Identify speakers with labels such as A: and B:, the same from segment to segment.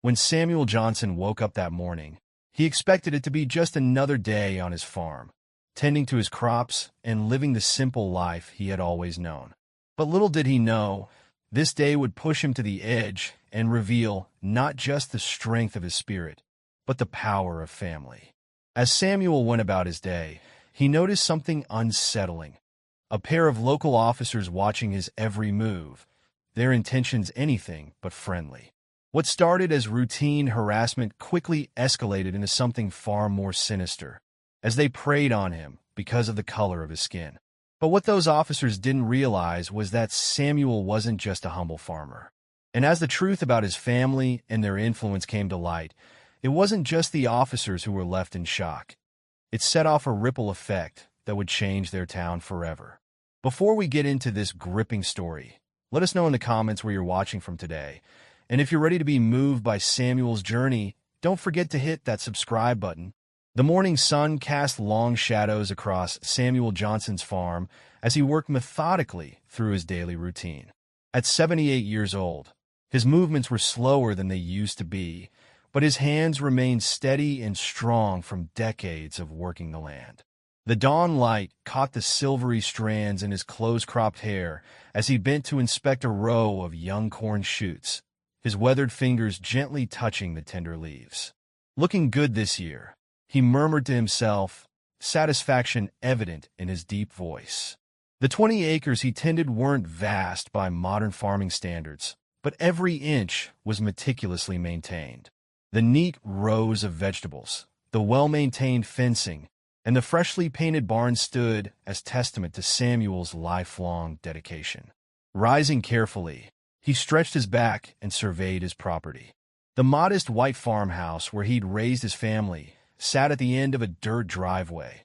A: When Samuel Johnson woke up that morning, he expected it to be just another day on his farm, tending to his crops and living the simple life he had always known. But little did he know, this day would push him to the edge and reveal not just the strength of his spirit, but the power of family. As Samuel went about his day, he noticed something unsettling. A pair of local officers watching his every move, their intentions anything but friendly. What started as routine harassment quickly escalated into something far more sinister, as they preyed on him because of the color of his skin. But what those officers didn't realize was that Samuel wasn't just a humble farmer. And as the truth about his family and their influence came to light, it wasn't just the officers who were left in shock. It set off a ripple effect that would change their town forever. Before we get into this gripping story, let us know in the comments where you're watching from today. And if you're ready to be moved by Samuel's journey, don't forget to hit that subscribe button. The morning sun cast long shadows across Samuel Johnson's farm as he worked methodically through his daily routine. At 78 years old, his movements were slower than they used to be, but his hands remained steady and strong from decades of working the land. The dawn light caught the silvery strands in his close-cropped hair as he bent to inspect a row of young corn shoots, his weathered fingers gently touching the tender leaves. Looking good this year, he murmured to himself, satisfaction evident in his deep voice. The 20 acres he tended weren't vast by modern farming standards, but every inch was meticulously maintained. The neat rows of vegetables, the well-maintained fencing, and the freshly painted barn stood as testament to Samuel's lifelong dedication. Rising carefully, he stretched his back and surveyed his property. The modest white farmhouse where he'd raised his family sat at the end of a dirt driveway.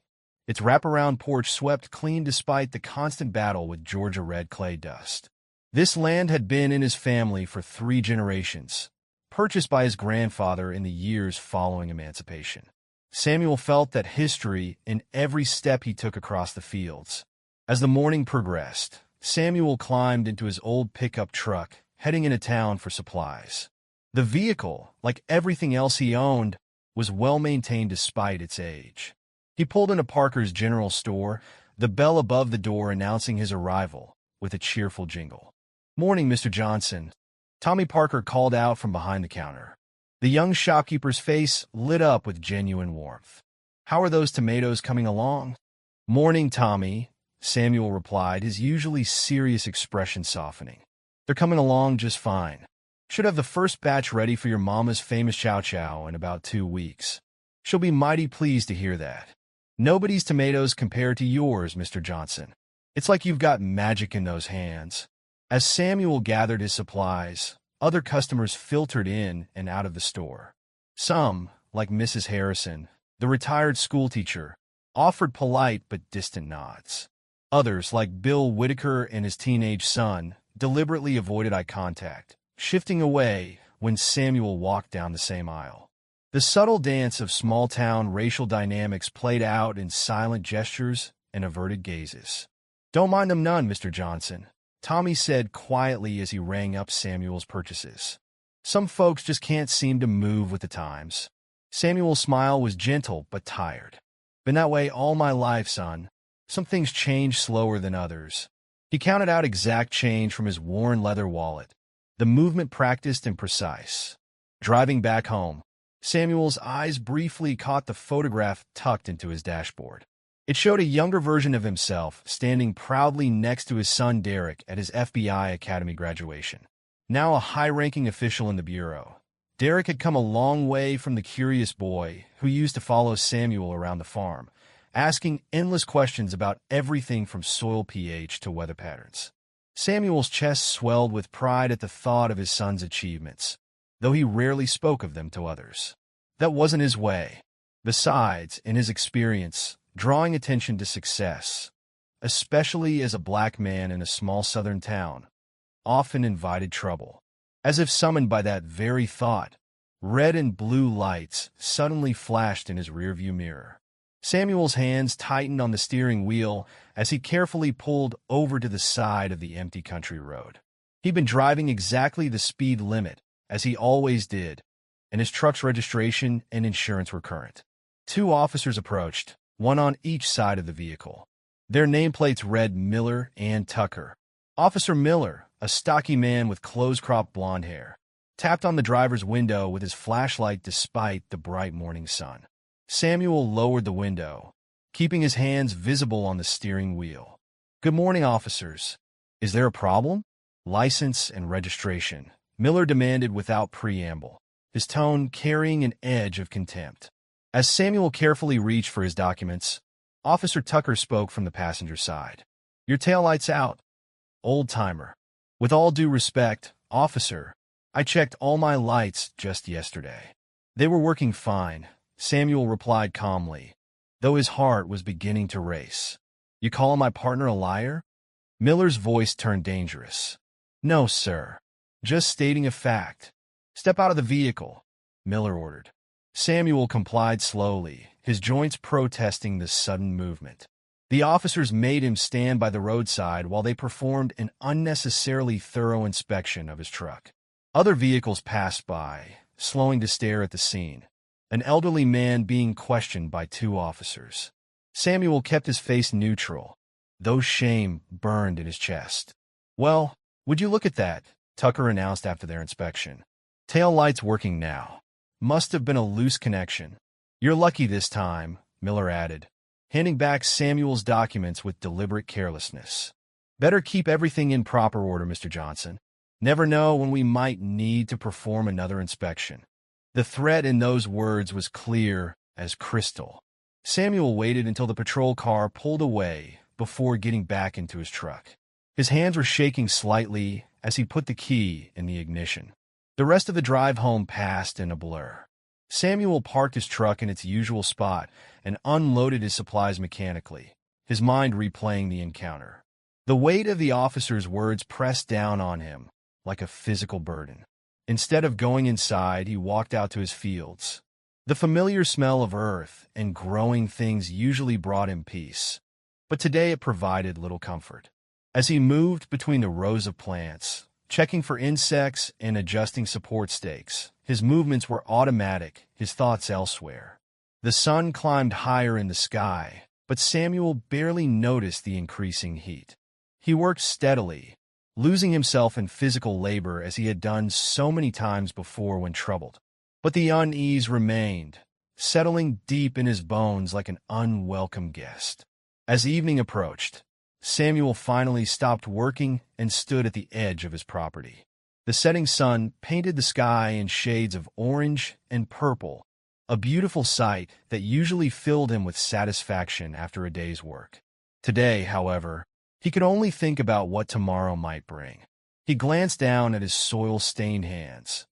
A: Its wraparound porch swept clean despite the constant battle with Georgia red clay dust. This land had been in his family for 3 generations, purchased by his grandfather in the years following emancipation. Samuel felt that history in every step he took across the fields. As the morning progressed, Samuel climbed into his old pickup truck, heading into town for supplies. The vehicle, like everything else he owned, was well-maintained despite its age. He pulled into Parker's General Store, the bell above the door announcing his arrival, with a cheerful jingle. "Morning, Mr. Johnson," Tommy Parker called out from behind the counter. The young shopkeeper's face lit up with genuine warmth. "How are those tomatoes coming along?" "Morning, Tommy," Samuel replied, his usually serious expression softening. "They're coming along just fine. Should have the first batch ready for your mama's famous chow chow in about 2 weeks. She'll be mighty pleased to hear that. Nobody's tomatoes compare to yours, Mr. Johnson. It's like you've got magic in those hands." As Samuel gathered his supplies, other customers filtered in and out of the store. Some, like Mrs. Harrison, the retired schoolteacher, offered polite but distant nods. Others, like Bill Whitaker and his teenage son, deliberately avoided eye contact, shifting away when Samuel walked down the same aisle. The subtle dance of small-town racial dynamics played out in silent gestures and averted gazes. "Don't mind them none, Mr. Johnson," Tommy said quietly as he rang up Samuel's purchases. "Some folks just can't seem to move with the times." Samuel's smile was gentle but tired. "Been that way all my life, son. Some things change slower than others." He counted out exact change from his worn leather wallet, the movement practiced and precise. Driving back home, Samuel's eyes briefly caught the photograph tucked into his dashboard. It showed a younger version of himself standing proudly next to his son Derek at his FBI Academy graduation. Now a high-ranking official in the bureau, Derek had come a long way from the curious boy who used to follow Samuel around the farm, asking endless questions about everything from soil pH to weather patterns. Samuel's chest swelled with pride at the thought of his son's achievements, though he rarely spoke of them to others. That wasn't his way. Besides, in his experience, drawing attention to success, especially as a black man in a small southern town, often invited trouble. As if summoned by that very thought, red and blue lights suddenly flashed in his rearview mirror. Samuel's hands tightened on the steering wheel as he carefully pulled over to the side of the empty country road. He'd been driving exactly the speed limit, as he always did, and his truck's registration and insurance were current. Two officers approached, one on each side of the vehicle. Their nameplates read Miller and Tucker. Officer Miller, a stocky man with close-cropped blonde hair, tapped on the driver's window with his flashlight despite the bright morning sun. Samuel lowered the window, keeping his hands visible on the steering wheel. "Good morning, officers. Is there a problem?" "License and registration," Miller demanded without preamble, his tone carrying an edge of contempt. As Samuel carefully reached for his documents, Officer Tucker spoke from the passenger side. "Your taillight's out, old-timer." "With all due respect, officer, I checked all my lights just yesterday." "They were working fine," Samuel replied calmly, though his heart was beginning to race. "You call my partner a liar?" Miller's voice turned dangerous. "No, sir. Just stating a fact." "Step out of the vehicle," Miller ordered. Samuel complied slowly, his joints protesting the sudden movement. The officers made him stand by the roadside while they performed an unnecessarily thorough inspection of his truck. Other vehicles passed by, slowing to stare at the scene, an elderly man being questioned by two officers. Samuel kept his face neutral, though shame burned in his chest. "Well, would you look at that?" Tucker announced after their inspection. "Tail light's working now. Must have been a loose connection." "You're lucky this time," Miller added, handing back Samuel's documents with deliberate carelessness. "Better keep everything in proper order, Mr. Johnson. Never know when we might need to perform another inspection." The threat in those words was clear as crystal. Samuel waited until the patrol car pulled away before getting back into his truck. His hands were shaking slightly as he put the key in the ignition. The rest of the drive home passed in a blur. Samuel parked his truck in its usual spot and unloaded his supplies mechanically, his mind replaying the encounter. The weight of the officer's words pressed down on him like a physical burden. Instead of going inside, he walked out to his fields. The familiar smell of earth and growing things usually brought him peace, but today it provided little comfort. As he moved between the rows of plants, checking for insects and adjusting support stakes, his movements were automatic, his thoughts elsewhere. The sun climbed higher in the sky, but Samuel barely noticed the increasing heat. He worked steadily, losing himself in physical labor as he had done so many times before when troubled. But the unease remained, settling deep in his bones like an unwelcome guest. As evening approached, Samuel finally stopped working and stood at the edge of his property. The setting sun painted the sky in shades of orange and purple, a beautiful sight that usually filled him with satisfaction after a day's work. Today, however, he could only think about what tomorrow might bring. He glanced down at his soil-stained hands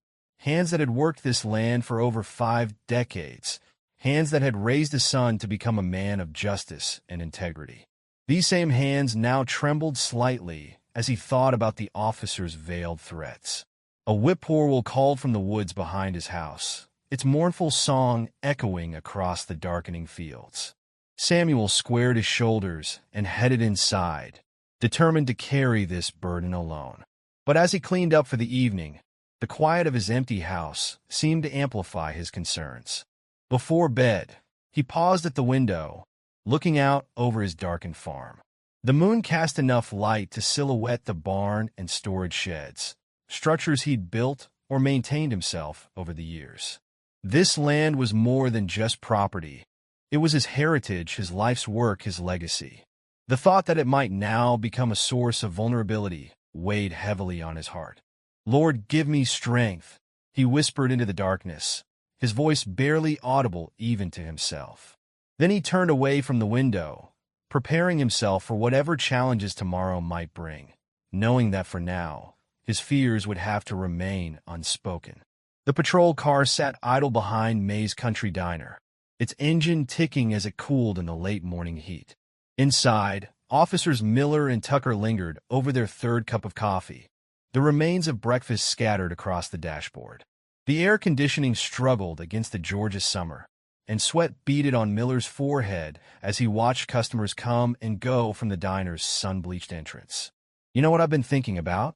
A: that had worked this land for over 5 decades, hands that had raised his son to become a man of justice and integrity. These same hands now trembled slightly as he thought about the officer's veiled threats. A whippoorwill called from the woods behind his house, its mournful song echoing across the darkening fields. Samuel squared his shoulders and headed inside, determined to carry this burden alone. But as he cleaned up for the evening, the quiet of his empty house seemed to amplify his concerns. Before bed, he paused at the window, looking out over his darkened farm. The moon cast enough light to silhouette the barn and storage sheds, structures he'd built or maintained himself over the years. This land was more than just property. It was his heritage, his life's work, his legacy. The thought that it might now become a source of vulnerability weighed heavily on his heart. "Lord, give me strength," he whispered into the darkness, his voice barely audible even to himself. Then he turned away from the window, preparing himself for whatever challenges tomorrow might bring, knowing that for now, his fears would have to remain unspoken. The patrol car sat idle behind May's Country Diner, its engine ticking as it cooled in the late morning heat. Inside, officers Miller and Tucker lingered over their third cup of coffee, the remains of breakfast scattered across the dashboard. The air conditioning struggled against the Georgia summer, and sweat beaded on Miller's forehead as he watched customers come and go from the diner's sun-bleached entrance. "You know what I've been thinking about?"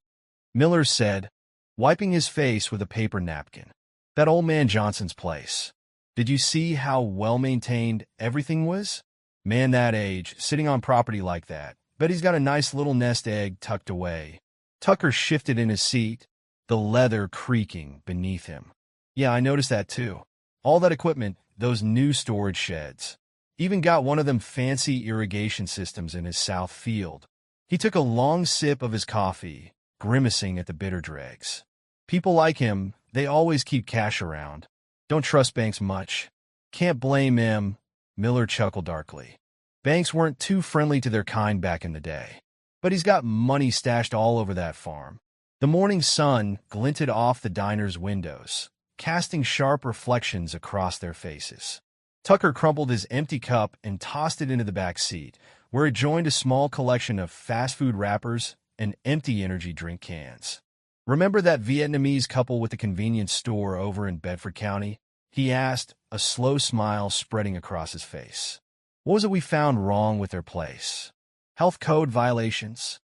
A: Miller said, wiping his face with a paper napkin. That old man Johnson's place. Did you see how well-maintained everything was? Man that age, sitting on property like that. Bet he's got a nice little nest egg tucked away. Tucker shifted in his seat, the leather creaking beneath him. Yeah, I noticed that too. All that equipment, those new storage sheds. Even got one of them fancy irrigation systems in his south field. He took a long sip of his coffee, grimacing at the bitter dregs. People like him, they always keep cash around. Don't trust banks much. Can't blame him, Miller chuckled darkly. Banks weren't too friendly to their kind back in the day. But he's got money stashed all over that farm. The morning sun glinted off the diner's windows, casting sharp reflections across their faces. Tucker crumpled his empty cup and tossed it into the back seat, where it joined a small collection of fast food wrappers and empty energy drink cans. Remember that Vietnamese couple with the convenience store over in Bedford County? He asked, a slow smile spreading across his face. What was it we found wrong with their place? Health code violations?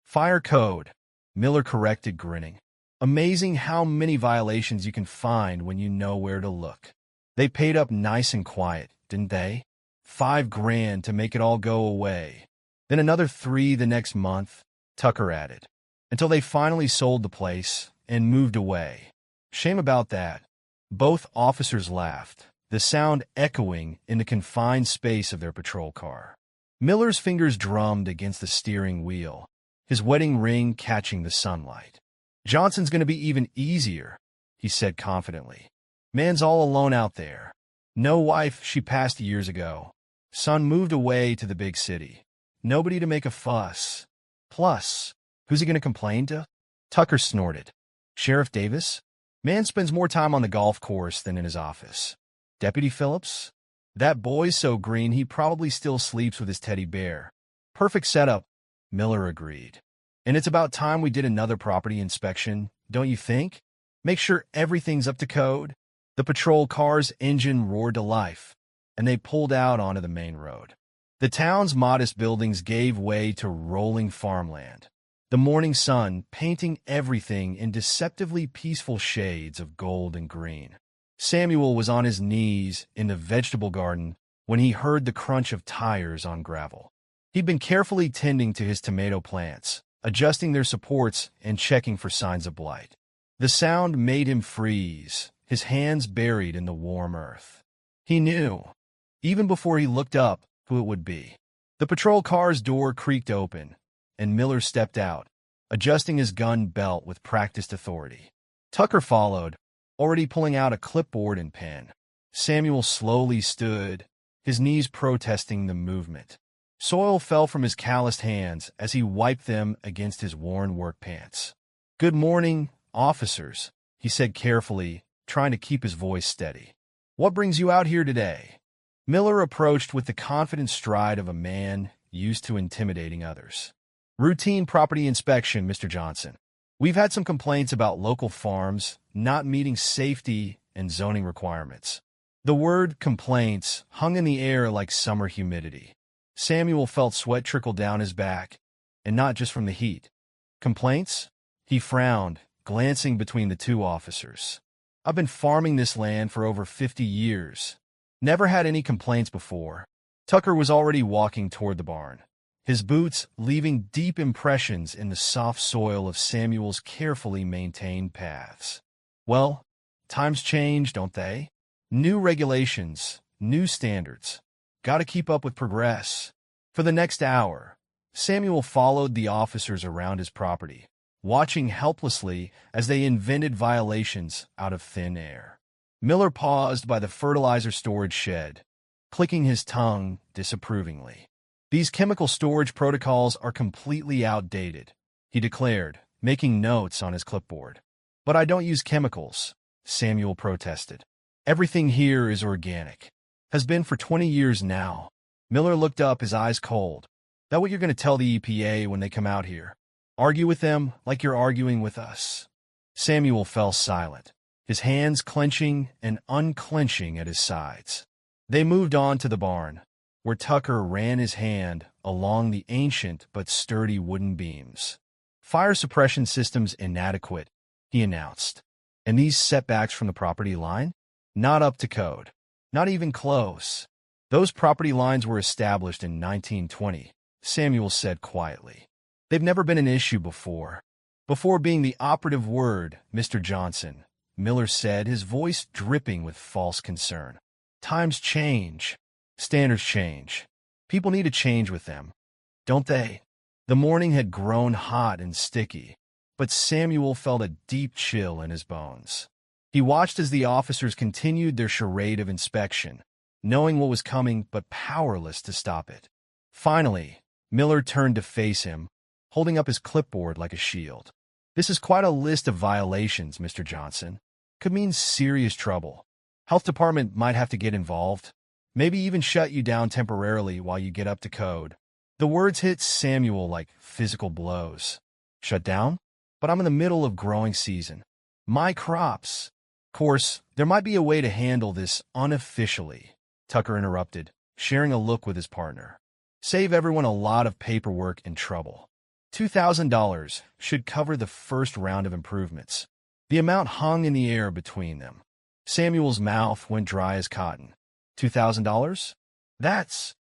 A: Fire code, Miller corrected, grinning. Amazing how many violations you can find when you know where to look. They paid up nice and quiet, didn't they? $5,000 to make it all go away. Then another $3 the next month, Tucker added, until they finally sold the place and moved away. Shame about that. Both officers laughed, the sound echoing in the confined space of their patrol car. Miller's fingers drummed against the steering wheel, his wedding ring catching the sunlight. Johnson's going to be even easier, he said confidently. Man's all alone out there. No wife, she passed years ago. Son moved away to the big city. Nobody to make a fuss. Plus, who's he going to complain to? Tucker snorted. Sheriff Davis? Man spends more time on the golf course than in his office. Deputy Phillips? That boy's so green he probably still sleeps with his teddy bear. Perfect setup, Miller agreed. And it's about time we did another property inspection, don't you think? Make sure everything's up to code. The patrol car's engine roared to life, and they pulled out onto the main road. The town's modest buildings gave way to rolling farmland, the morning sun painting everything in deceptively peaceful shades of gold and green. Samuel was on his knees in the vegetable garden when he heard the crunch of tires on gravel. He'd been carefully tending to his tomato plants, adjusting their supports and checking for signs of blight. The sound made him freeze, his hands buried in the warm earth. He knew, even before he looked up, who it would be. The patrol car's door creaked open, and Miller stepped out, adjusting his gun belt with practiced authority. Tucker followed, already pulling out a clipboard and pen. Samuel slowly stood, his knees protesting the movement. Soil fell from his calloused hands as he wiped them against his worn work pants. "Good morning, officers," he said carefully, trying to keep his voice steady. "What brings you out here today?" Miller approached with the confident stride of a man used to intimidating others. "Routine property inspection, Mr. Johnson. We've had some complaints about local farms not meeting safety and zoning requirements." The word complaints hung in the air like summer humidity. Samuel felt sweat trickle down his back, and not just from the heat. "Complaints?" He frowned, glancing between the two officers. "I've been farming this land for over 50 years. Never had any complaints before." Tucker was already walking toward the barn, his boots leaving deep impressions in the soft soil of Samuel's carefully maintained paths. "Well, times change, don't they? New regulations, new standards. Gotta keep up with progress." For the next hour, Samuel followed the officers around his property, watching helplessly as they invented violations out of thin air. Miller paused by the fertilizer storage shed, clicking his tongue disapprovingly. "These chemical storage protocols are completely outdated," he declared, making notes on his clipboard. "But I don't use chemicals," Samuel protested. "Everything here is organic. Has been for 20 years now." Miller looked up, his eyes cold. "That what you're going to tell the EPA when they come out here? Argue with them like you're arguing with us?" Samuel fell silent, his hands clenching and unclenching at his sides. They moved on to the barn, where Tucker ran his hand along the ancient but sturdy wooden beams. "Fire suppression systems inadequate," he announced. And these setbacks from the property line? Not up to code. Not even close. Those property lines were established in 1920, Samuel said quietly. They've never been an issue before. Before being the operative word, Mr. Johnson, Miller said, his voice dripping with false concern. Times change. Standards change. People need to change with them, don't they? The morning had grown hot and sticky, but Samuel felt a deep chill in his bones. He watched as the officers continued their charade of inspection, knowing what was coming but powerless to stop it. Finally, Miller turned to face him, holding up his clipboard like a shield. This is quite a list of violations, Mr. Johnson. Could mean serious trouble. Health department might have to get involved. Maybe even shut you down temporarily while you get up to code. The words hit Samuel like physical blows. Shut down? But I'm in the middle of growing season. My crops. Of course, there might be a way to handle this unofficially, Tucker interrupted, sharing a look with his partner. Save everyone a lot of paperwork and trouble. $2,000 should cover the first round of improvements. The amount hung in the air between them. Samuel's mouth went dry as cotton. $2,000? That's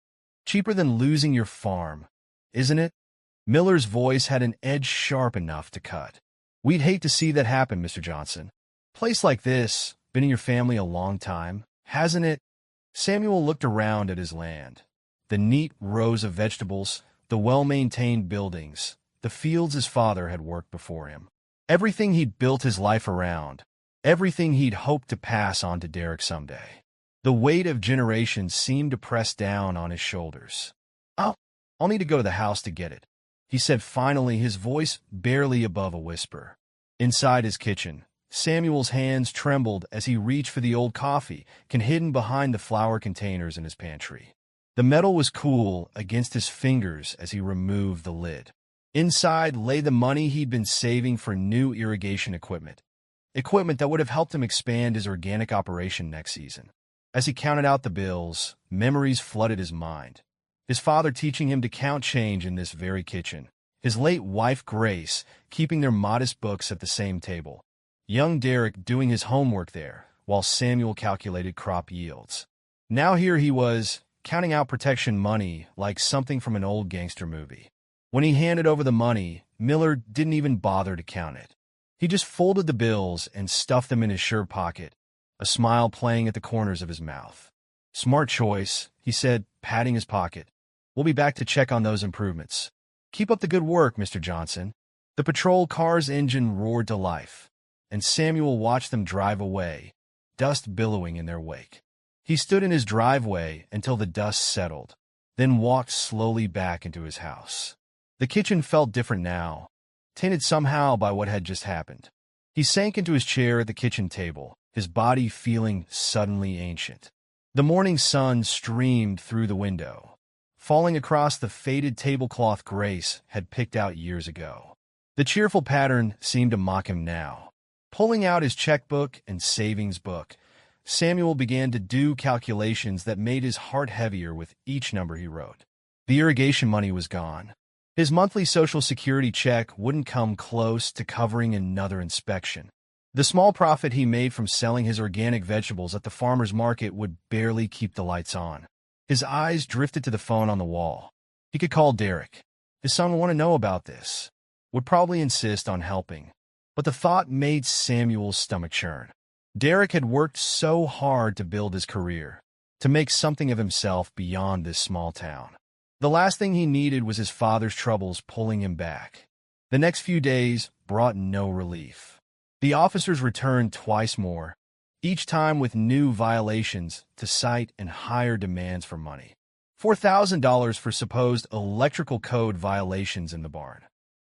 A: cheaper than losing your farm, isn't it? Miller's voice had an edge sharp enough to cut. We'd hate to see that happen, Mr. Johnson. Place like this, been in your family a long time, hasn't it? Samuel looked around at his land. The neat rows of vegetables, the well-maintained buildings, the fields his father had worked before him. Everything he'd built his life around, everything he'd hoped to pass on to Derek someday. The weight of generations seemed to press down on his shoulders. I'll need to go to the house to get it, he said finally, his voice barely above a whisper. Inside his kitchen, Samuel's hands trembled as he reached for the old coffee can hidden behind the flour containers in his pantry. The metal was cool against his fingers as he removed the lid. Inside lay the money he'd been saving for new irrigation equipment that would have helped him expand his organic operation next season. As he counted out the bills, memories flooded his mind. His father teaching him to count change in this very kitchen. His late wife, Grace, keeping their modest books at the same table. Young Derek doing his homework there, while Samuel calculated crop yields. Now here he was, counting out protection money like something from an old gangster movie. When he handed over the money, Miller didn't even bother to count it. He just folded the bills and stuffed them in his shirt pocket, a smile playing at the corners of his mouth. Smart choice, he said, patting his pocket. We'll be back to check on those improvements. Keep up the good work, Mr. Johnson. The patrol car's engine roared to life, and Samuel watched them drive away, dust billowing in their wake. He stood in his driveway until the dust settled, then walked slowly back into his house. The kitchen felt different now, tainted somehow by what had just happened. He sank into his chair at the kitchen table, his body feeling suddenly ancient. The morning sun streamed through the window, falling across the faded tablecloth Grace had picked out years ago. The cheerful pattern seemed to mock him now. Pulling out his checkbook and savings book, Samuel began to do calculations that made his heart heavier with each number he wrote. The irrigation money was gone. His monthly Social Security check wouldn't come close to covering another inspection. The small profit he made from selling his organic vegetables at the farmer's market would barely keep the lights on. His eyes drifted to the phone on the wall. He could call Derek. His son would want to know about this, would probably insist on helping. But the thought made Samuel's stomach churn. Derek had worked so hard to build his career, to make something of himself beyond this small town. The last thing he needed was his father's troubles pulling him back. The next few days brought no relief. The officers returned twice more, each time with new violations to cite and higher demands for money. $4,000 for supposed electrical code violations in the barn.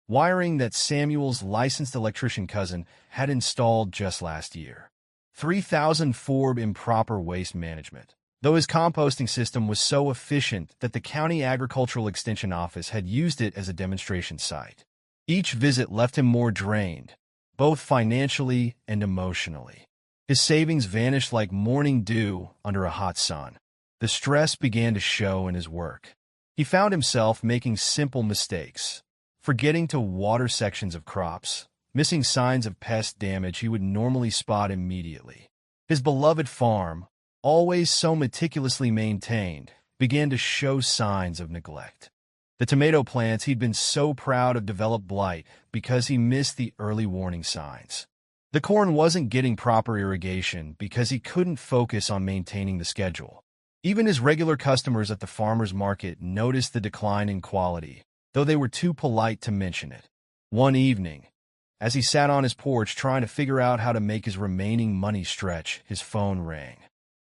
A: Wiring that Samuel's licensed electrician cousin had installed just last year. $3,000 for improper waste management, though his composting system was so efficient that the County Agricultural Extension Office had used it as a demonstration site. Each visit left him more drained, both financially and emotionally. His savings vanished like morning dew under a hot sun. The stress began to show in his work. He found himself making simple mistakes, forgetting to water sections of crops, missing signs of pest damage he would normally spot immediately. His beloved farm, always so meticulously maintained, began to show signs of neglect. The tomato plants he'd been so proud of developed blight because he missed the early warning signs. The corn wasn't getting proper irrigation because he couldn't focus on maintaining the schedule. Even his regular customers at the farmer's market noticed the decline in quality, though they were too polite to mention it. One evening, as he sat on his porch trying to figure out how to make his remaining money stretch, his phone rang.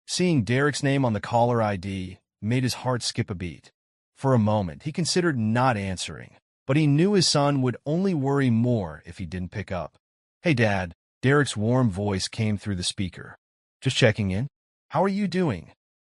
A: Seeing Derek's name on the caller ID made his heart skip a beat. For a moment, he considered not answering, but he knew his son would only worry more if he didn't pick up. "Hey, Dad," Derek's warm voice came through the speaker. "Just checking in. How are you doing?"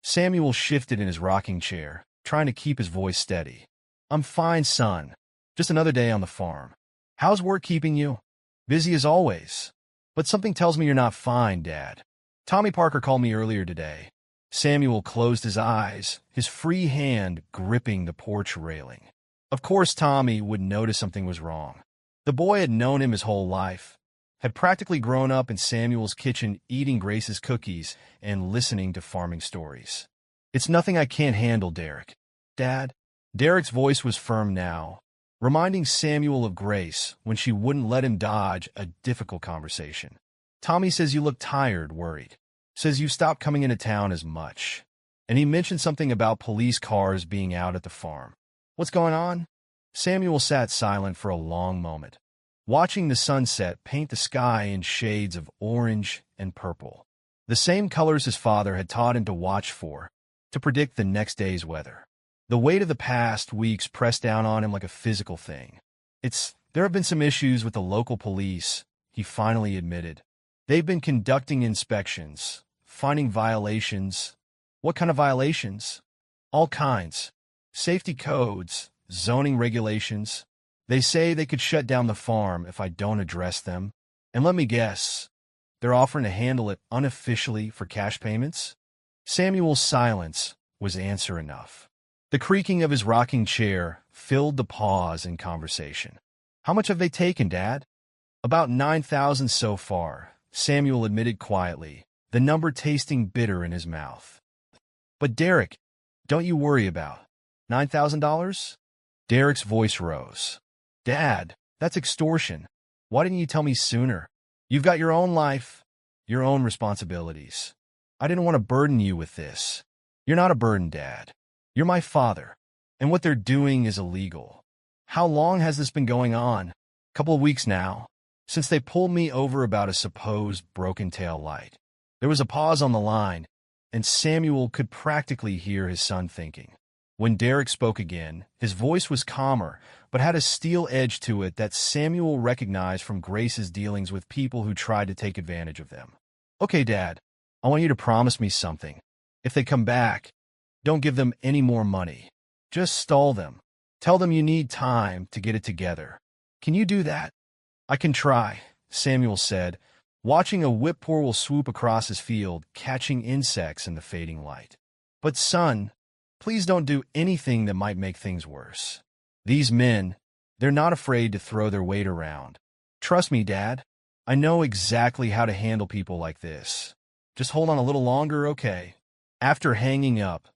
A: Samuel shifted in his rocking chair, trying to keep his voice steady. "I'm fine, son. Just another day on the farm. How's work keeping you?" "Busy as always. But something tells me you're not fine, Dad. Tommy Parker called me earlier today." Samuel closed his eyes, his free hand gripping the porch railing. Of course Tommy would notice something was wrong. The boy had known him his whole life, had practically grown up in Samuel's kitchen eating Grace's cookies and listening to farming stories. "It's nothing I can't handle, Derek." "Dad?" Derek's voice was firm now, reminding Samuel of Grace when she wouldn't let him dodge a difficult conversation. "Tommy says you look tired, worried. Says you've stopped coming into town as much. And he mentioned something about police cars being out at the farm. What's going on?" Samuel sat silent for a long moment, watching the sunset paint the sky in shades of orange and purple, the same colors his father had taught him to watch for, to predict the next day's weather. The weight of the past weeks pressed down on him like a physical thing. There have been some issues with the local police," he finally admitted. "They've been conducting inspections, finding violations." "What kind of violations?" "All kinds. Safety codes, zoning regulations. They say they could shut down the farm if I don't address them. And let me guess, they're offering to handle it unofficially for cash payments?" Samuel's silence was answer enough. The creaking of his rocking chair filled the pause in conversation. "How much have they taken, Dad?" "About 9,000 so far," Samuel admitted quietly, the number tasting bitter in his mouth. "But Derek, don't you worry about $9,000? Derek's voice rose. "Dad, that's extortion. Why didn't you tell me sooner? You've got your own life, your own responsibilities. I didn't want to burden you with this." "You're not a burden, Dad. You're my father, and what they're doing is illegal." "How long has this been going on?" "Couple of weeks now, since they pulled me over about a supposed broken tail light." There was a pause on the line, and Samuel could practically hear his son thinking. When Derek spoke again, his voice was calmer, but had a steel edge to it that Samuel recognized from Grace's dealings with people who tried to take advantage of them. "Okay, Dad, I want you to promise me something. If they come back, don't give them any more money. Just stall them. Tell them you need time to get it together. Can you do that?" "I can try," Samuel said, watching a whippoorwill swoop across his field, catching insects in the fading light. "But son, please don't do anything that might make things worse. These men, they're not afraid to throw their weight around. Trust me, Dad. I know exactly how to handle people like this. Just hold on a little longer, okay?" After hanging up,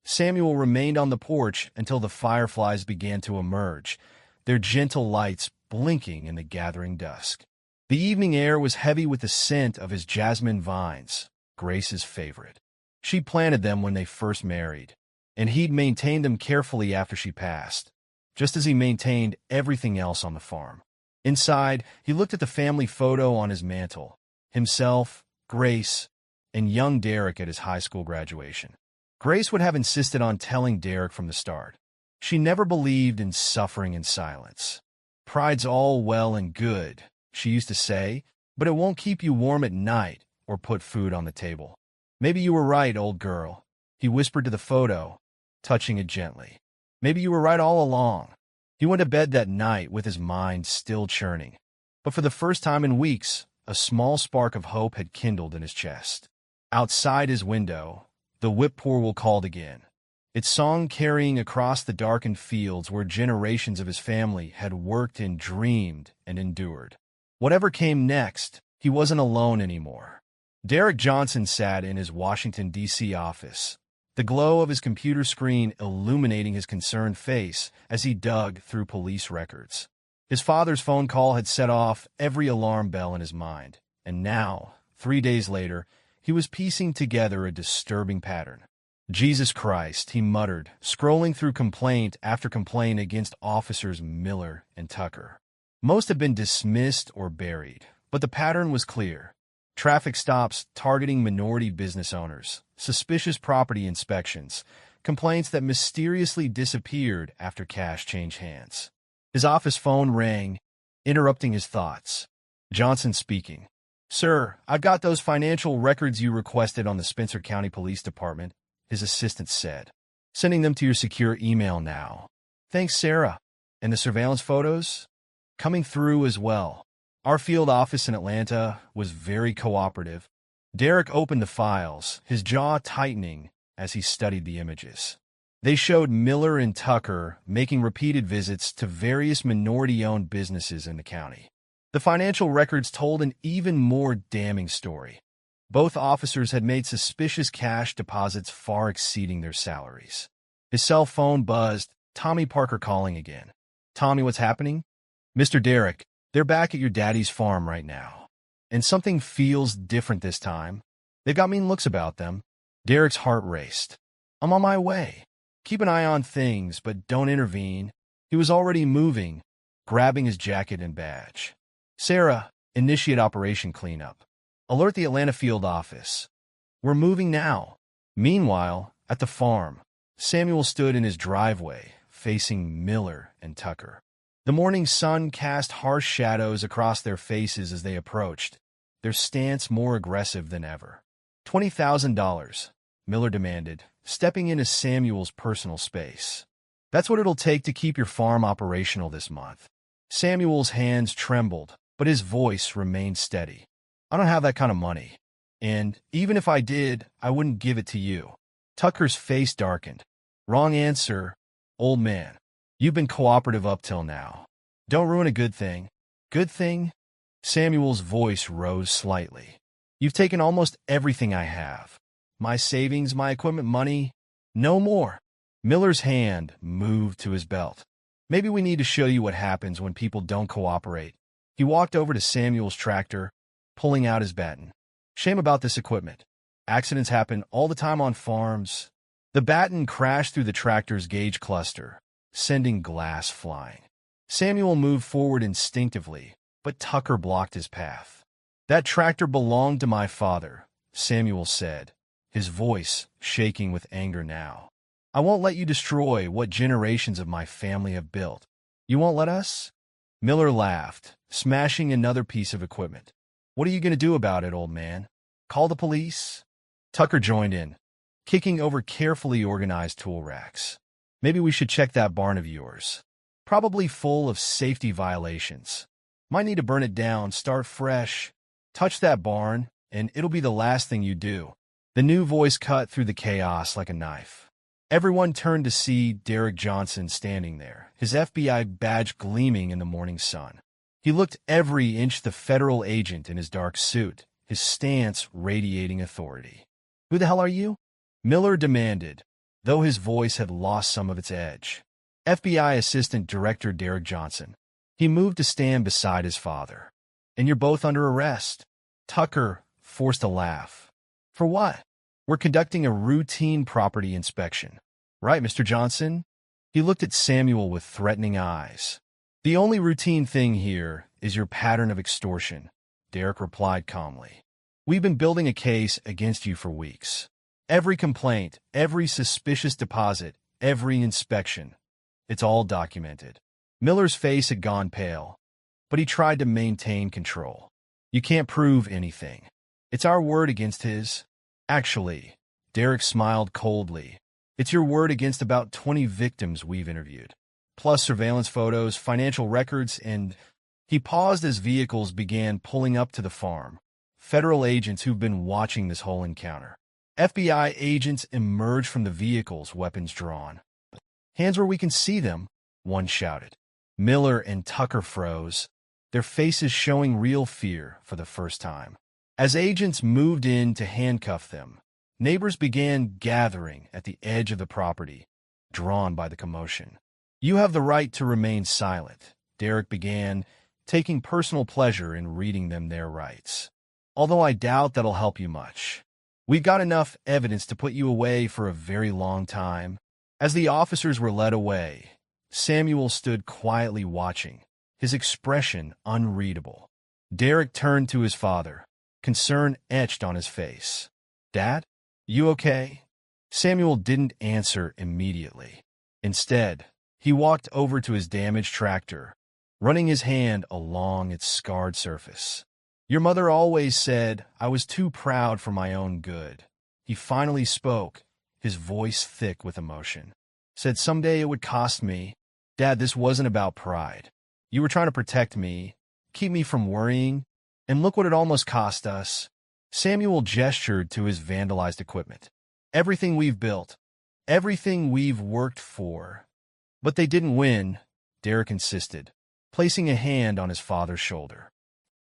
A: Samuel remained on the porch until the fireflies began to emerge, their gentle lights blinking in the gathering dusk. The evening air was heavy with the scent of his jasmine vines, Grace's favorite. She planted them when they first married, and he'd maintained them carefully after she passed, just as he maintained everything else on the farm. Inside, he looked at the family photo on his mantle, himself, Grace, and young Derek at his high school graduation. Grace would have insisted on telling Derek from the start. She never believed in suffering in silence. "Pride's all well and good," she used to say, "but it won't keep you warm at night or put food on the table." "Maybe you were right, old girl," he whispered to the photo, touching it gently. "Maybe you were right all along." He went to bed that night with his mind still churning. But for the first time in weeks, a small spark of hope had kindled in his chest. Outside his window, the whippoorwill called again, its song carrying across the darkened fields where generations of his family had worked and dreamed and endured. Whatever came next, he wasn't alone anymore. Derek Johnson sat in his Washington, D.C. office, the glow of his computer screen illuminating his concerned face as he dug through police records. His father's phone call had set off every alarm bell in his mind, and now, 3 days later, he was piecing together a disturbing pattern. Jesus Christ, he muttered, scrolling through complaint after complaint against officers Miller and Tucker. Most had been dismissed or buried, but the pattern was clear. Traffic stops targeting minority business owners, suspicious property inspections, complaints that mysteriously disappeared after cash changed hands. His office phone rang, interrupting his thoughts. Johnson speaking. "Sir, I've got those financial records you requested on the Spencer County Police Department," his assistant said. "Sending them to your secure email now." "Thanks, Sarah." "And the surveillance photos?" "Coming through as well." Our field office in Atlanta was very cooperative. Derek opened the files, his jaw tightening as he studied the images. They showed Miller and Tucker making repeated visits to various minority-owned businesses in the county. The financial records told an even more damning story. Both officers had made suspicious cash deposits far exceeding their salaries. His cell phone buzzed. Tommy Parker calling again. "Tommy, what's happening?" "Mr. Derek, they're back at your daddy's farm right now. And something feels different this time. They've got mean looks about them." Derek's heart raced. "I'm on my way. Keep an eye on things, but don't intervene." He was already moving, grabbing his jacket and badge. "Sarah, initiate operation cleanup. Alert the Atlanta field office. We're moving now." Meanwhile, at the farm, Samuel stood in his driveway, facing Miller and Tucker. The morning sun cast harsh shadows across their faces as they approached, their stance more aggressive than ever. $20,000, Miller demanded, stepping into Samuel's personal space. "That's what it'll take to keep your farm operational this month." Samuel's hands trembled, but his voice remained steady. "I don't have that kind of money. And even if I did, I wouldn't give it to you." Tucker's face darkened. "Wrong answer, old man. You've been cooperative up till now. Don't ruin a good thing." "Good thing?" Samuel's voice rose slightly. "You've taken almost everything I have. My savings, my equipment, money. No more." Miller's hand moved to his belt. "Maybe we need to show you what happens when people don't cooperate." He walked over to Samuel's tractor, pulling out his baton. "Shame about this equipment. Accidents happen all the time on farms." The baton crashed through the tractor's gauge cluster, sending glass flying. Samuel moved forward instinctively, but Tucker blocked his path. "That tractor belonged to my father," Samuel said, his voice shaking with anger now. "I won't let you destroy what generations of my family have built." "You won't let us?" Miller laughed, smashing another piece of equipment. "What are you going to do about it, old man? Call the police?" Tucker joined in, kicking over carefully organized tool racks. "Maybe we should check that barn of yours. Probably full of safety violations. Might need to burn it down, start fresh. Touch that barn, and it'll be the last thing you do." The new voice cut through the chaos like a knife. Everyone turned to see Derek Johnson standing there, his FBI badge gleaming in the morning sun. He looked every inch the federal agent in his dark suit, his stance radiating authority. "Who the hell are you?" Miller demanded, though his voice had lost some of its edge. "FBI Assistant Director Derek Johnson." He moved to stand beside his father. "And you're both under arrest." Tucker forced a laugh. "For what?" "We're conducting a routine property inspection." "Right, Mr. Johnson?" He looked at Samuel with threatening eyes. "The only routine thing here is your pattern of extortion," Derek replied calmly. "We've been building a case against you for weeks. Every complaint, every suspicious deposit, every inspection. It's all documented." Miller's face had gone pale, but he tried to maintain control. "You can't prove anything. It's our word against his." "Actually," Derek smiled coldly, "it's your word against about 20 victims we've interviewed. Plus surveillance photos, financial records, and..." He paused as vehicles began pulling up to the farm. Federal agents who've been watching this whole encounter. FBI agents emerged from the vehicles, weapons drawn. "Hands where we can see them," one shouted. Miller and Tucker froze. their faces showing real fear for the first time. As agents moved in to handcuff them, neighbors began gathering at the edge of the property, drawn by the commotion. "You have the right to remain silent," Derek began, taking personal pleasure in reading them their rights. "Although I doubt that'll help you much. We've got enough evidence to put you away for a very long time." As the officers were led away, Samuel stood quietly watching, his expression unreadable. Derek turned to his father, concern etched on his face. "Dad, you okay?" Samuel didn't answer immediately. Instead, he walked over to his damaged tractor, running his hand along its scarred surface. "Your mother always said I was too proud for my own good." He finally spoke, his voice thick with emotion. "Said someday it would cost me. Dad, this wasn't about pride. You were trying to protect me, keep me from worrying, and look what it almost cost us." Samuel gestured to his vandalized equipment. "Everything we've built, everything we've worked for." "But they didn't win," Derek insisted, placing a hand on his father's shoulder.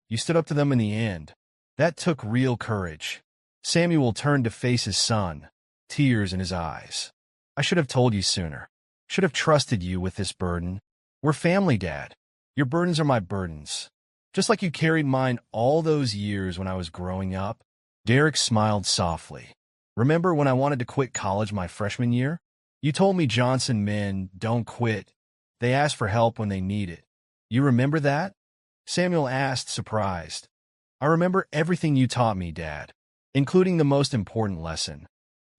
A: "You stood up to them in the end. That took real courage." Samuel turned to face his son, tears in his eyes. "I should have told you sooner. Should have trusted you with this burden. We're family, Dad. Your burdens are my burdens. Just like you carried mine all those years when I was growing up." Derek smiled softly. "Remember when I wanted to quit college my freshman year? You told me Johnson men don't quit. They ask for help when they need it. You remember that?" Samuel asked, surprised. "I remember everything you taught me, Dad, including the most important lesson.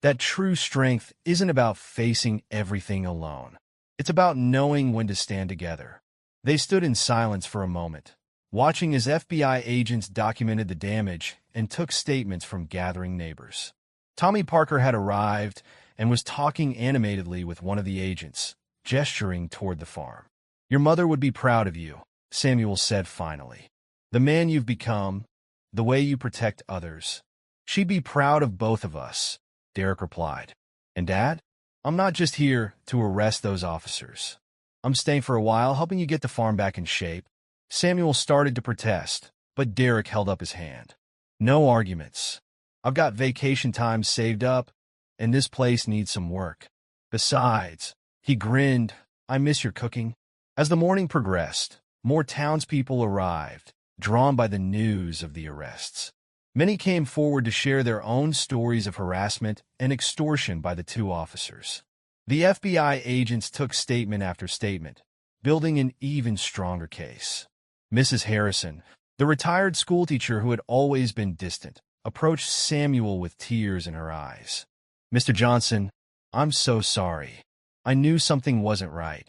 A: That true strength isn't about facing everything alone. It's about knowing when to stand together." They stood in silence for a moment, watching as FBI agents documented the damage and took statements from gathering neighbors. Tommy Parker had arrived and was talking animatedly with one of the agents, gesturing toward the farm. "Your mother would be proud of you," Samuel said finally. "The man you've become, the way you protect others. She'd be proud of both of us," Derek replied. "And Dad, I'm not just here to arrest those officers. I'm staying for a while, helping you get the farm back in shape." Samuel started to protest, but Derek held up his hand. "No arguments. I've got vacation time saved up, and this place needs some work. Besides," he grinned, "I miss your cooking." As the morning progressed, more townspeople arrived, drawn by the news of the arrests. Many came forward to share their own stories of harassment and extortion by the two officers. The FBI agents took statement after statement, building an even stronger case. Mrs. Harrison, the retired schoolteacher who had always been distant, approached Samuel with tears in her eyes. "Mr. Johnson, I'm so sorry. I knew something wasn't right,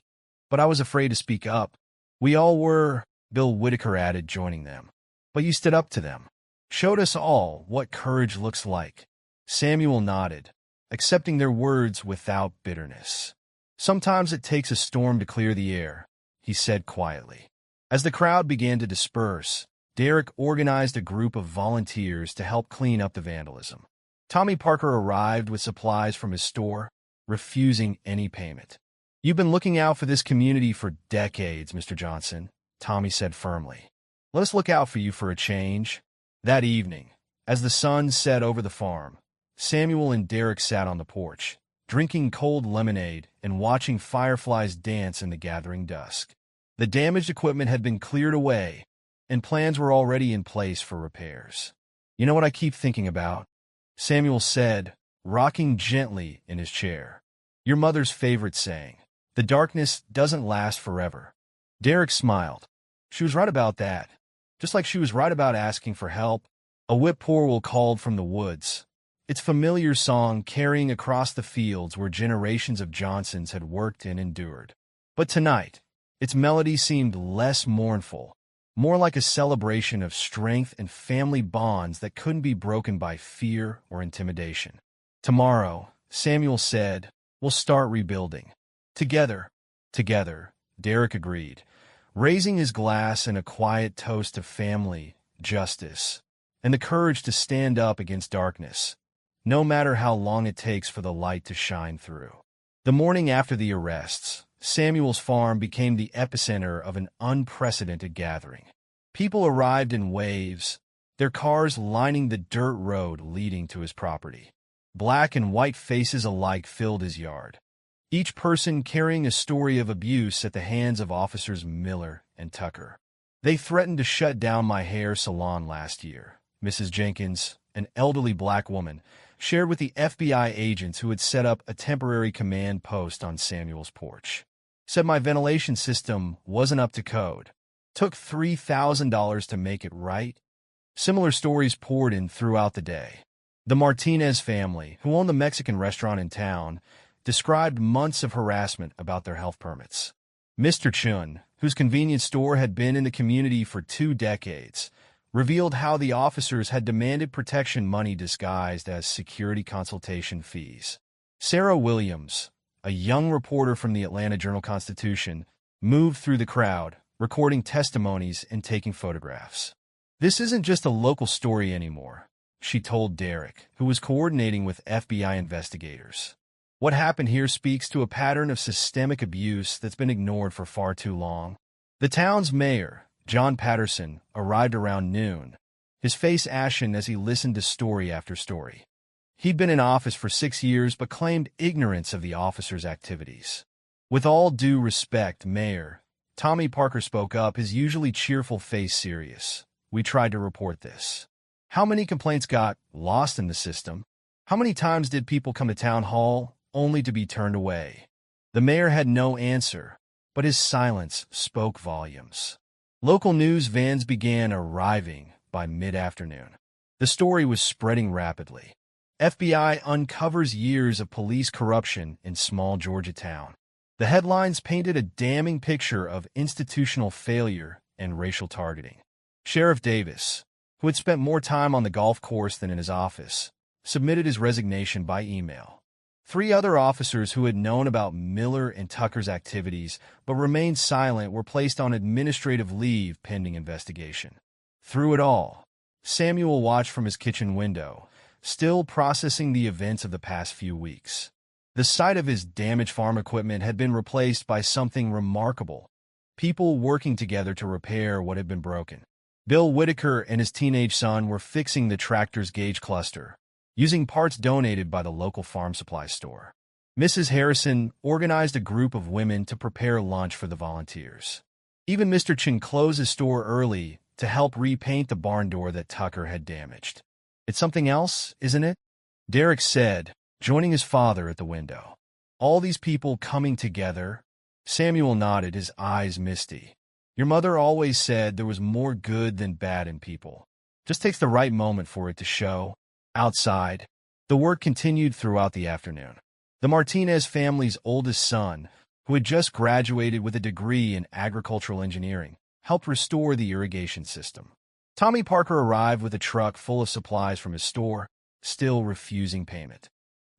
A: but I was afraid to speak up. We all were," Bill Whitaker added, joining them. "But you stood up to them. Showed us all what courage looks like." Samuel nodded, accepting their words without bitterness. "Sometimes it takes a storm to clear the air," he said quietly. As the crowd began to disperse, Derek organized a group of volunteers to help clean up the vandalism. Tommy Parker arrived with supplies from his store, refusing any payment. "You've been looking out for this community for decades, Mr. Johnson," Tommy said firmly. "Let us look out for you for a change." That evening, as the sun set over the farm, Samuel and Derek sat on the porch, drinking cold lemonade and watching fireflies dance in the gathering dusk. The damaged equipment had been cleared away, and plans were already in place for repairs. "You know what I keep thinking about?" Samuel said, rocking gently in his chair. "Your mother's favorite saying, 'The darkness doesn't last forever.'" Derek smiled. "She was right about that. Just like she was right about asking for help." A whippoorwill called from the woods, its familiar song carrying across the fields where generations of Johnsons had worked and endured. But tonight, its melody seemed less mournful, more like a celebration of strength and family bonds that couldn't be broken by fear or intimidation. "Tomorrow," Samuel said, "we'll start rebuilding. Together." "Together," Derek agreed, raising his glass in a quiet toast to family, justice, and the courage to stand up against darkness, no matter how long it takes for the light to shine through. The morning after the arrests, Samuel's farm became the epicenter of an unprecedented gathering. People arrived in waves, their cars lining the dirt road leading to his property. Black and white faces alike filled his yard, each person carrying a story of abuse at the hands of officers Miller and Tucker. "They threatened to shut down my hair salon last year," Mrs. Jenkins, an elderly black woman, shared with the FBI agents who had set up a temporary command post on Samuel's porch. "Said my ventilation system wasn't up to code. Took $3,000 to make it right." Similar stories poured in throughout the day. The Martinez family, who owned the Mexican restaurant in town, described months of harassment about their health permits. Mr. Chun, whose convenience store had been in the community for 2 decades, revealed how the officers had demanded protection money disguised as security consultation fees. Sarah Williams, a young reporter from the Atlanta Journal-Constitution, moved through the crowd, recording testimonies and taking photographs. "This isn't just a local story anymore," she told Derek, who was coordinating with FBI investigators. "What happened here speaks to a pattern of systemic abuse that's been ignored for far too long." The town's mayor, John Patterson, arrived around noon, his face ashen as he listened to story after story. He'd been in office for 6 years but claimed ignorance of the officers' activities. "With all due respect, Mayor," Tommy Parker spoke up, his usually cheerful face serious. "We tried to report this. How many complaints got lost in the system? How many times did people come to town hall only to be turned away?" The mayor had no answer, but his silence spoke volumes. Local news vans began arriving by mid-afternoon. The story was spreading rapidly. FBI uncovers years of police corruption in small Georgia town. The headlines painted a damning picture of institutional failure and racial targeting. Sheriff Davis, who had spent more time on the golf course than in his office, submitted his resignation by email. 3 other officers who had known about Miller and Tucker's activities but remained silent were placed on administrative leave pending investigation. Through it all, Samuel watched from his kitchen window, still processing the events of the past few weeks. The sight of his damaged farm equipment had been replaced by something remarkable: people working together to repair what had been broken. Bill Whitaker and his teenage son were fixing the tractor's gauge cluster, using parts donated by the local farm supply store. Mrs. Harrison organized a group of women to prepare lunch for the volunteers. Even Mr. Chin closed his store early to help repaint the barn door that Tucker had damaged. "It's something else, isn't it?" Derek said, joining his father at the window. "All these people coming together." Samuel nodded, his eyes misty. "Your mother always said there was more good than bad in people. Just takes the right moment for it to show." Outside, the work continued throughout the afternoon. The Martinez family's oldest son, who had just graduated with a degree in agricultural engineering, helped restore the irrigation system. Tommy Parker arrived with a truck full of supplies from his store, still refusing payment.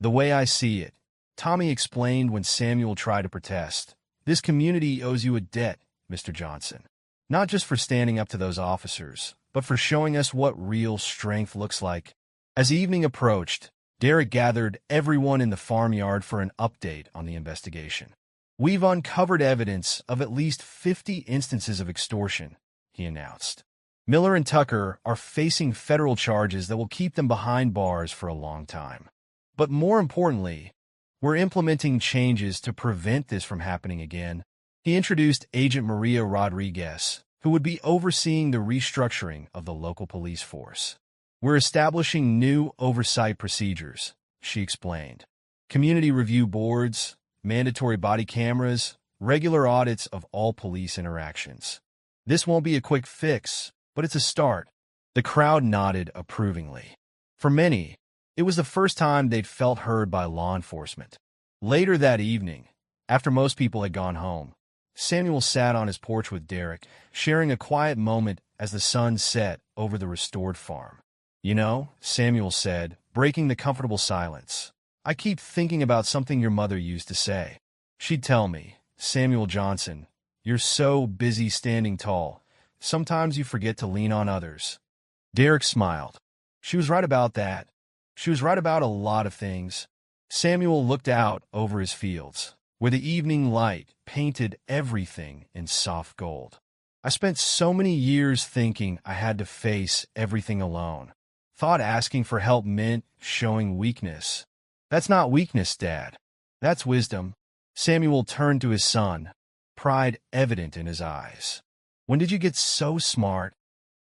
A: "The way I see it," Tommy explained when Samuel tried to protest, "this community owes you a debt, Mr. Johnson. Not just for standing up to those officers, but for showing us what real strength looks like." As evening approached, Derek gathered everyone in the farmyard for an update on the investigation. "We've uncovered evidence of at least 50 instances of extortion," he announced. "Miller and Tucker are facing federal charges that will keep them behind bars for a long time. But more importantly, we're implementing changes to prevent this from happening again." He introduced Agent Maria Rodriguez, who would be overseeing the restructuring of the local police force. "We're establishing new oversight procedures," she explained. "Community review boards, mandatory body cameras, regular audits of all police interactions. This won't be a quick fix, but it's a start." The crowd nodded approvingly. For many, it was the first time they'd felt heard by law enforcement. Later that evening, after most people had gone home, Samuel sat on his porch with Derek, sharing a quiet moment as the sun set over the restored farm. "You know," Samuel said, breaking the comfortable silence, "I keep thinking about something your mother used to say. She'd tell me, 'Samuel Johnson, you're so busy standing tall, sometimes you forget to lean on others.'" Derek smiled. "She was right about that. She was right about a lot of things." Samuel looked out over his fields, where the evening light painted everything in soft gold. I spent so many years thinking I had to face everything alone. Thought asking for help meant showing weakness. That's not weakness, Dad. That's wisdom. Samuel turned to his son, pride evident in his eyes. When did you get so smart?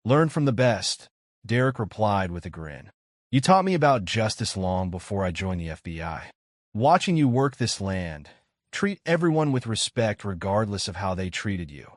A: Learn from the best, Derek replied with a grin. You taught me about justice long before I joined the FBI. Watching you work this land, treat everyone with respect regardless of how they treated you.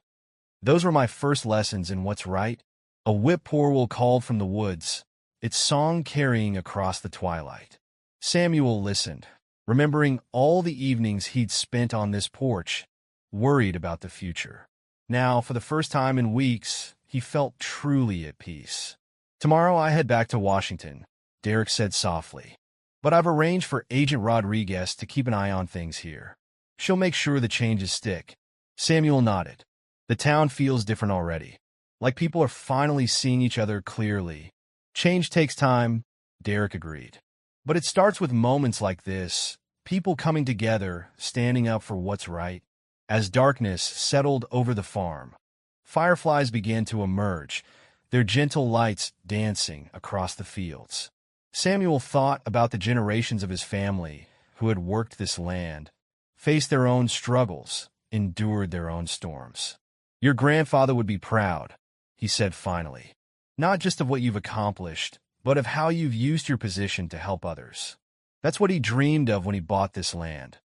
A: Those were my first lessons in what's right. A whippoorwill called from the woods, its song carrying across the twilight. Samuel listened, remembering all the evenings he'd spent on this porch, worried about the future. Now, for the first time in weeks, he felt truly at peace. Tomorrow I head back to Washington, Derek said softly. But I've arranged for Agent Rodriguez to keep an eye on things here. She'll make sure the changes stick. Samuel nodded. The town feels different already, like people are finally seeing each other clearly. Change takes time, Derek agreed. But it starts with moments like this, people coming together, standing up for what's right. As darkness settled over the farm, fireflies began to emerge, their gentle lights dancing across the fields. Samuel thought about the generations of his family who had worked this land, faced their own struggles, endured their own storms. Your grandfather would be proud, he said finally, not just of what you've accomplished, but of how you've used your position to help others. That's what he dreamed of when he bought this land.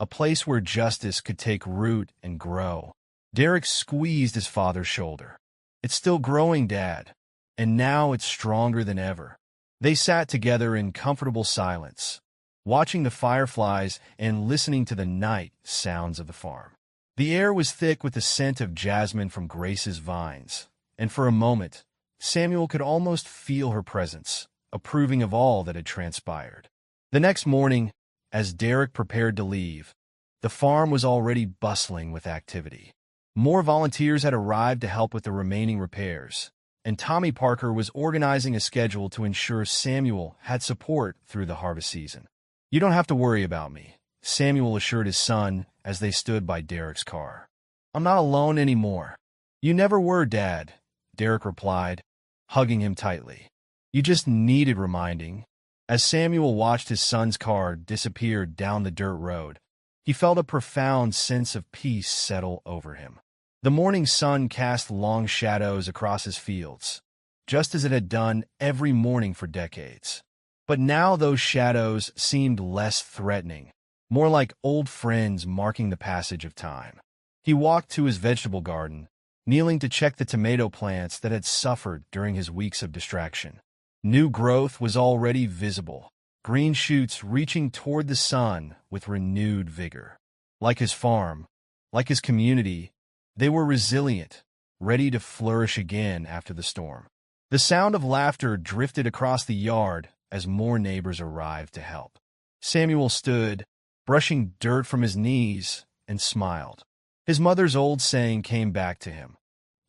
A: A place where justice could take root and grow. Derek squeezed his father's shoulder. It's still growing, Dad, and now it's stronger than ever. They sat together in comfortable silence, watching the fireflies and listening to the night sounds of the farm. The air was thick with the scent of jasmine from Grace's vines, and for a moment, Samuel could almost feel her presence, approving of all that had transpired. The next morning, as Derek prepared to leave, the farm was already bustling with activity. More volunteers had arrived to help with the remaining repairs, and Tommy Parker was organizing a schedule to ensure Samuel had support through the harvest season. You don't have to worry about me, Samuel assured his son as they stood by Derek's car. I'm not alone anymore. You never were, Dad, Derek replied, hugging him tightly. You just needed reminding. As Samuel watched his son's car disappear down the dirt road, he felt a profound sense of peace settle over him. The morning sun cast long shadows across his fields, just as it had done every morning for decades. But now those shadows seemed less threatening, more like old friends marking the passage of time. He walked to his vegetable garden, kneeling to check the tomato plants that had suffered during his weeks of distraction. New growth was already visible, green shoots reaching toward the sun with renewed vigor. Like his farm, like his community, they were resilient, ready to flourish again after the storm. The sound of laughter drifted across the yard as more neighbors arrived to help. Samuel stood, brushing dirt from his knees, and smiled. His mother's old saying came back to him.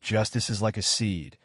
A: Justice is like a seed.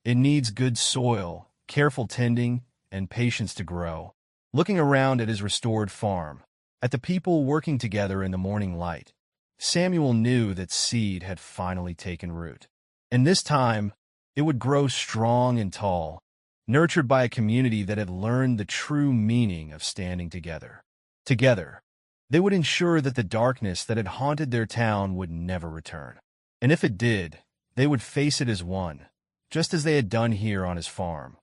A: It needs good soil, careful tending, and patience to grow. Looking around at his restored farm, at the people working together in the morning light, Samuel knew that seed had finally taken root. And this time, it would grow strong and tall, nurtured by a community that had learned the true meaning of standing together. Together, they would ensure that the darkness that had haunted their town would never return. And if it did, they would face it as one, just as they had done here on his farm,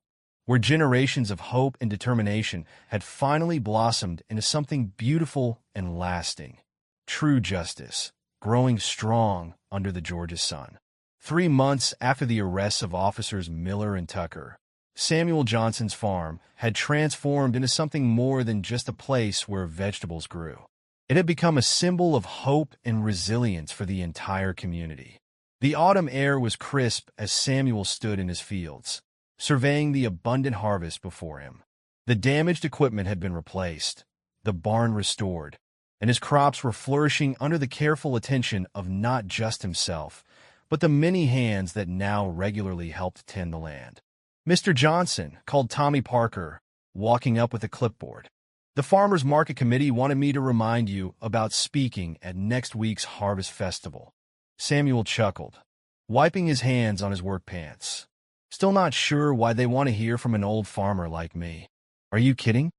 A: where generations of hope and determination had finally blossomed into something beautiful and lasting. True justice, growing strong under the Georgia sun. 3 months after the arrests of officers Miller and Tucker, Samuel Johnson's farm had transformed into something more than just a place where vegetables grew. It had become a symbol of hope and resilience for the entire community. The autumn air was crisp as Samuel stood in his fields, surveying the abundant harvest before him. The damaged equipment had been replaced, the barn restored, and his crops were flourishing under the careful attention of not just himself, but the many hands that now regularly helped tend the land. Mr. Johnson, called Tommy Parker, walking up with a clipboard. The Farmers Market Committee wanted me to remind you about speaking at next week's Harvest Festival. Samuel chuckled. wiping his hands on his work pants. Still not sure why they want to hear from an old farmer like me. Are you kidding?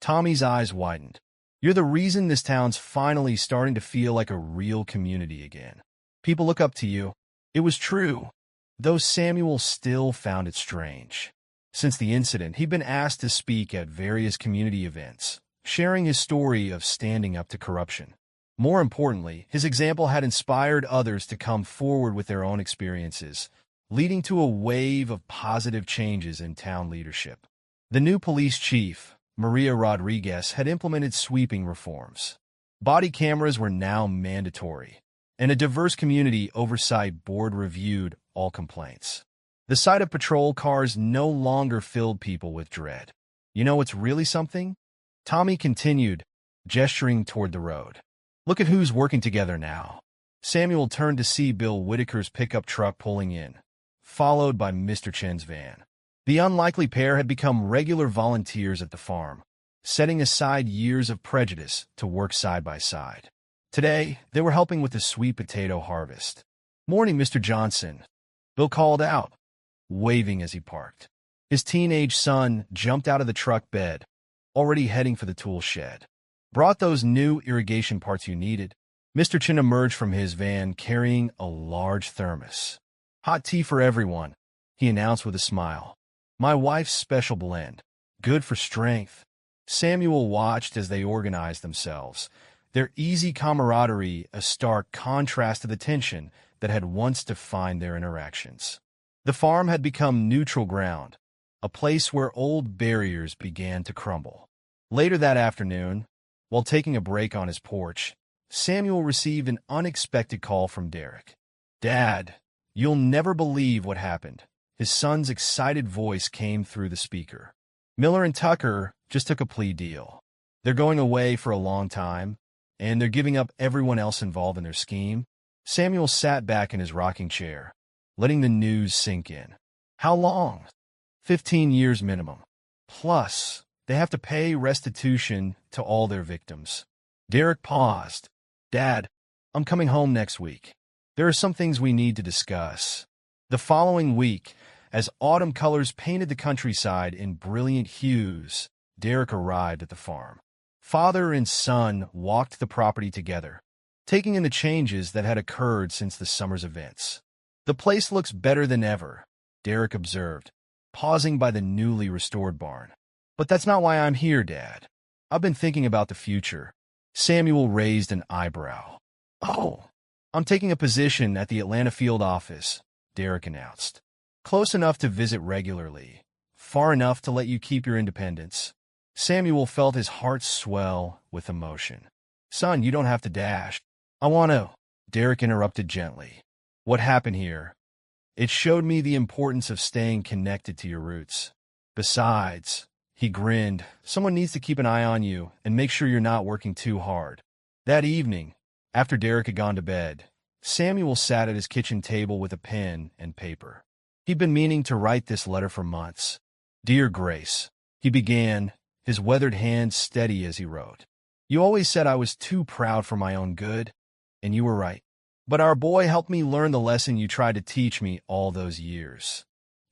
A: Tommy's eyes widened. You're the reason this town's finally starting to feel like a real community again. People look up to you. It was true, though Samuel still found it strange. Since the incident, he'd been asked to speak at various community events, sharing his story of standing up to corruption. More importantly, his example had inspired others to come forward with their own experiences, leading to a wave of positive changes in town leadership. The new police chief, Maria Rodriguez, had implemented sweeping reforms. Body cameras were now mandatory, and a diverse community oversight board reviewed all complaints. The sight of patrol cars no longer filled people with dread. You know what's really something? Tommy continued, gesturing toward the road. Look at who's working together now. Samuel turned to see Bill Whitaker's pickup truck pulling in, followed by Mr. Chen's van. The unlikely pair had become regular volunteers at the farm, setting aside years of prejudice to work side by side. Today, they were helping with the sweet potato harvest. "Morning, Mr. Johnson," Bill called out, waving as he parked. His teenage son jumped out of the truck bed, already heading for the tool shed. "Brought those new irrigation parts you needed." Mr. Chen emerged from his van carrying a large thermos. "Hot tea for everyone," he announced with a smile. "My wife's special blend. Good for strength." Samuel watched as they organized themselves, their easy camaraderie a stark contrast to the tension that had once defined their interactions. The farm had become neutral ground, a place where old barriers began to crumble. Later that afternoon, while taking a break on his porch, Samuel received an unexpected call from Derek. "Dad, you'll never believe what happened." His son's excited voice came through the speaker. "Miller and Tucker just took a plea deal. They're going away for a long time, and they're giving up everyone else involved in their scheme." Samuel sat back in his rocking chair, letting the news sink in. "How long?" 15 years minimum. Plus, they have to pay restitution to all their victims. Derek paused. "Dad, I'm coming home next week. There are some things we need to discuss." The following week, as autumn colors painted the countryside in brilliant hues, Derek arrived at the farm. Father and son walked the property together, taking in the changes that had occurred since the summer's events. "The place looks better than ever," Derek observed, pausing by the newly restored barn. "But that's not why I'm here, Dad. I've been thinking about the future." Samuel raised an eyebrow. "Oh, I'm taking a position at the Atlanta field office," Derek announced. "Close enough to visit regularly, far enough to let you keep your independence." Samuel felt his heart swell with emotion. "Son, you don't have to dash." "I want to," Derek interrupted gently. "What happened here? It showed me the importance of staying connected to your roots. Besides," he grinned, "someone needs to keep an eye on you and make sure you're not working too hard." That evening, after Derek had gone to bed, Samuel sat at his kitchen table with a pen and paper. He'd been meaning to write this letter for months. "Dear Grace," he began, his weathered hand steady as he wrote. "You always said I was too proud for my own good, and you were right. But our boy helped me learn the lesson you tried to teach me all those years.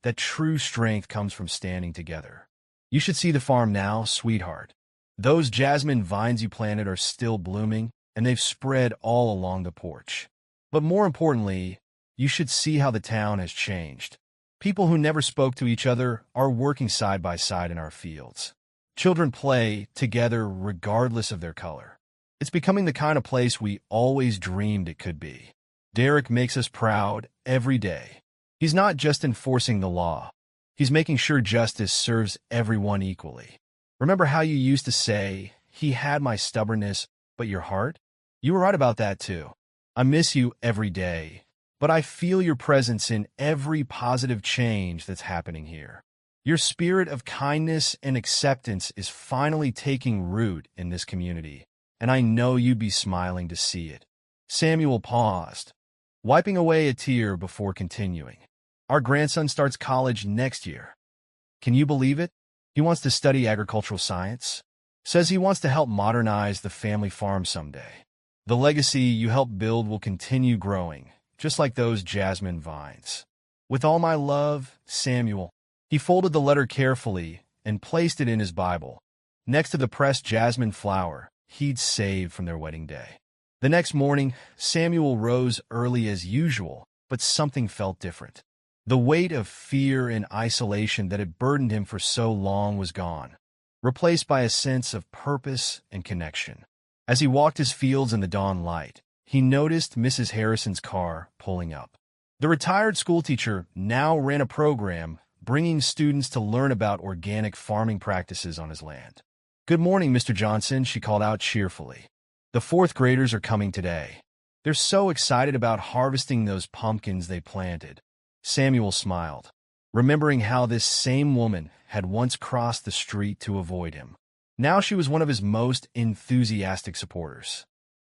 A: That true strength comes from standing together. You should see the farm now, sweetheart. Those jasmine vines you planted are still blooming, and they've spread all along the porch. But more importantly, you should see how the town has changed. People who never spoke to each other are working side by side in our fields. Children play together regardless of their color. It's becoming the kind of place we always dreamed it could be. Derek makes us proud every day. He's not just enforcing the law. He's making sure justice serves everyone equally. Remember how you used to say, 'He had my stubbornness, but your heart?' You were right about that too. I miss you every day, but I feel your presence in every positive change that's happening here. Your spirit of kindness and acceptance is finally taking root in this community, and I know you'd be smiling to see it." Samuel paused, wiping away a tear before continuing. "Our grandson starts college next year. Can you believe it? He wants to study agricultural science. Says he wants to help modernize the family farm someday. The legacy you helped build will continue growing, just like those jasmine vines. With all my love, Samuel. He folded the letter carefully and placed it in his Bible, next to the pressed jasmine flower he'd saved from their wedding day. The next morning, Samuel rose early as usual, but something felt different. The weight of fear and isolation that had burdened him for so long was gone, replaced by a sense of purpose and connection. As he walked his fields in the dawn light, he noticed Mrs. Harrison's car pulling up. The retired schoolteacher now ran a program bringing students to learn about organic farming practices on his land. "Good morning, Mr. Johnson," she called out cheerfully. "The fourth graders are coming today. They're so excited about harvesting those pumpkins they planted." Samuel smiled, remembering how this same woman had once crossed the street to avoid him. Now she was one of his most enthusiastic supporters.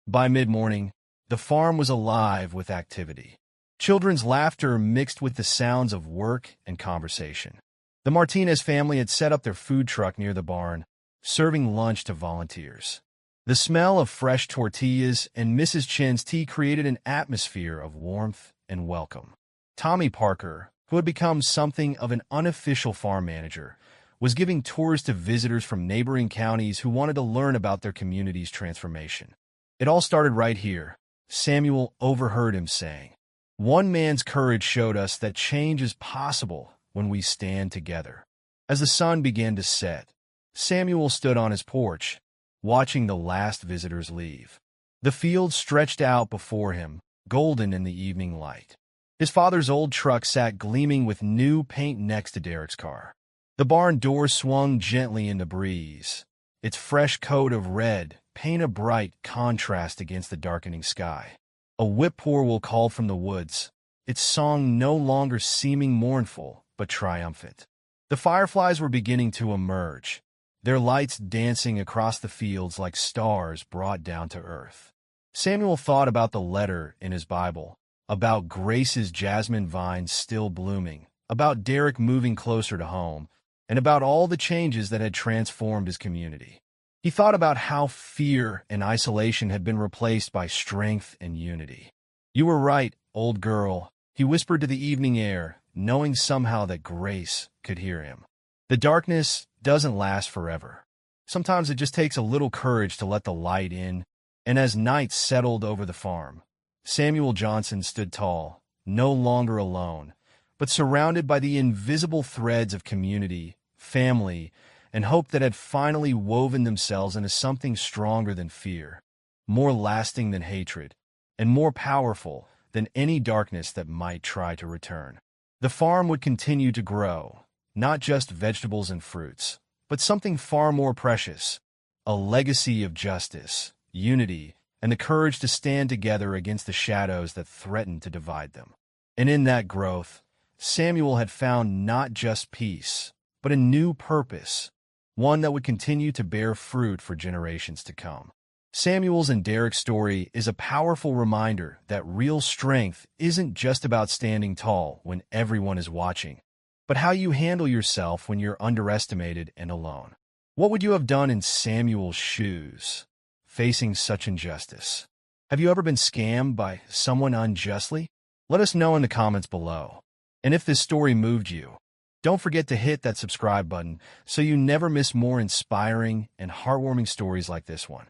A: By mid-morning, the farm was alive with activity. Children's laughter mixed with the sounds of work and conversation. The Martinez family had set up their food truck near the barn, serving lunch to volunteers. The smell of fresh tortillas and Mrs. Chen's tea created an atmosphere of warmth and welcome. Tommy Parker, who had become something of an unofficial farm manager, was giving tours to visitors from neighboring counties who wanted to learn about their community's transformation. "It all started right here," Samuel overheard him saying. "One man's courage showed us that change is possible when we stand together." As the sun began to set, Samuel stood on his porch, watching the last visitors leave. The field stretched out before him, golden in the evening light. His father's old truck sat gleaming with new paint next to Derek's car. The barn door swung gently in the breeze, its fresh coat of red paint a bright contrast against the darkening sky. A whippoorwill called from the woods, its song no longer seeming mournful but triumphant. The fireflies were beginning to emerge, their lights dancing across the fields like stars brought down to earth. Samuel thought about the letter in his Bible, about Grace's jasmine vines still blooming, about Derek moving closer to home, and about all the changes that had transformed his community. He thought about how fear and isolation had been replaced by strength and unity. "You were right, old girl," he whispered to the evening air, knowing somehow that Grace could hear him. The darkness doesn't last forever. Sometimes it just takes a little courage to let the light in, and as night settled over the farm, Samuel Johnson stood tall, no longer alone, but surrounded by the invisible threads of community, family, and hope that had finally woven themselves into something stronger than fear, more lasting than hatred, and more powerful than any darkness that might try to return. The farm would continue to grow, not just vegetables and fruits, but something far more precious, a legacy of justice, unity, and the courage to stand together against the shadows that threatened to divide them. And in that growth, Samuel had found not just peace, but a new purpose, one that would continue to bear fruit for generations to come. Samuel's and Derek's story is a powerful reminder that real strength isn't just about standing tall when everyone is watching, but how you handle yourself when you're underestimated and alone. What would you have done in Samuel's shoes, facing such injustice? Have you ever been scammed by someone unjustly? Let us know in the comments below. And if this story moved you, don't forget to hit that subscribe button so you never miss more inspiring and heartwarming stories like this one.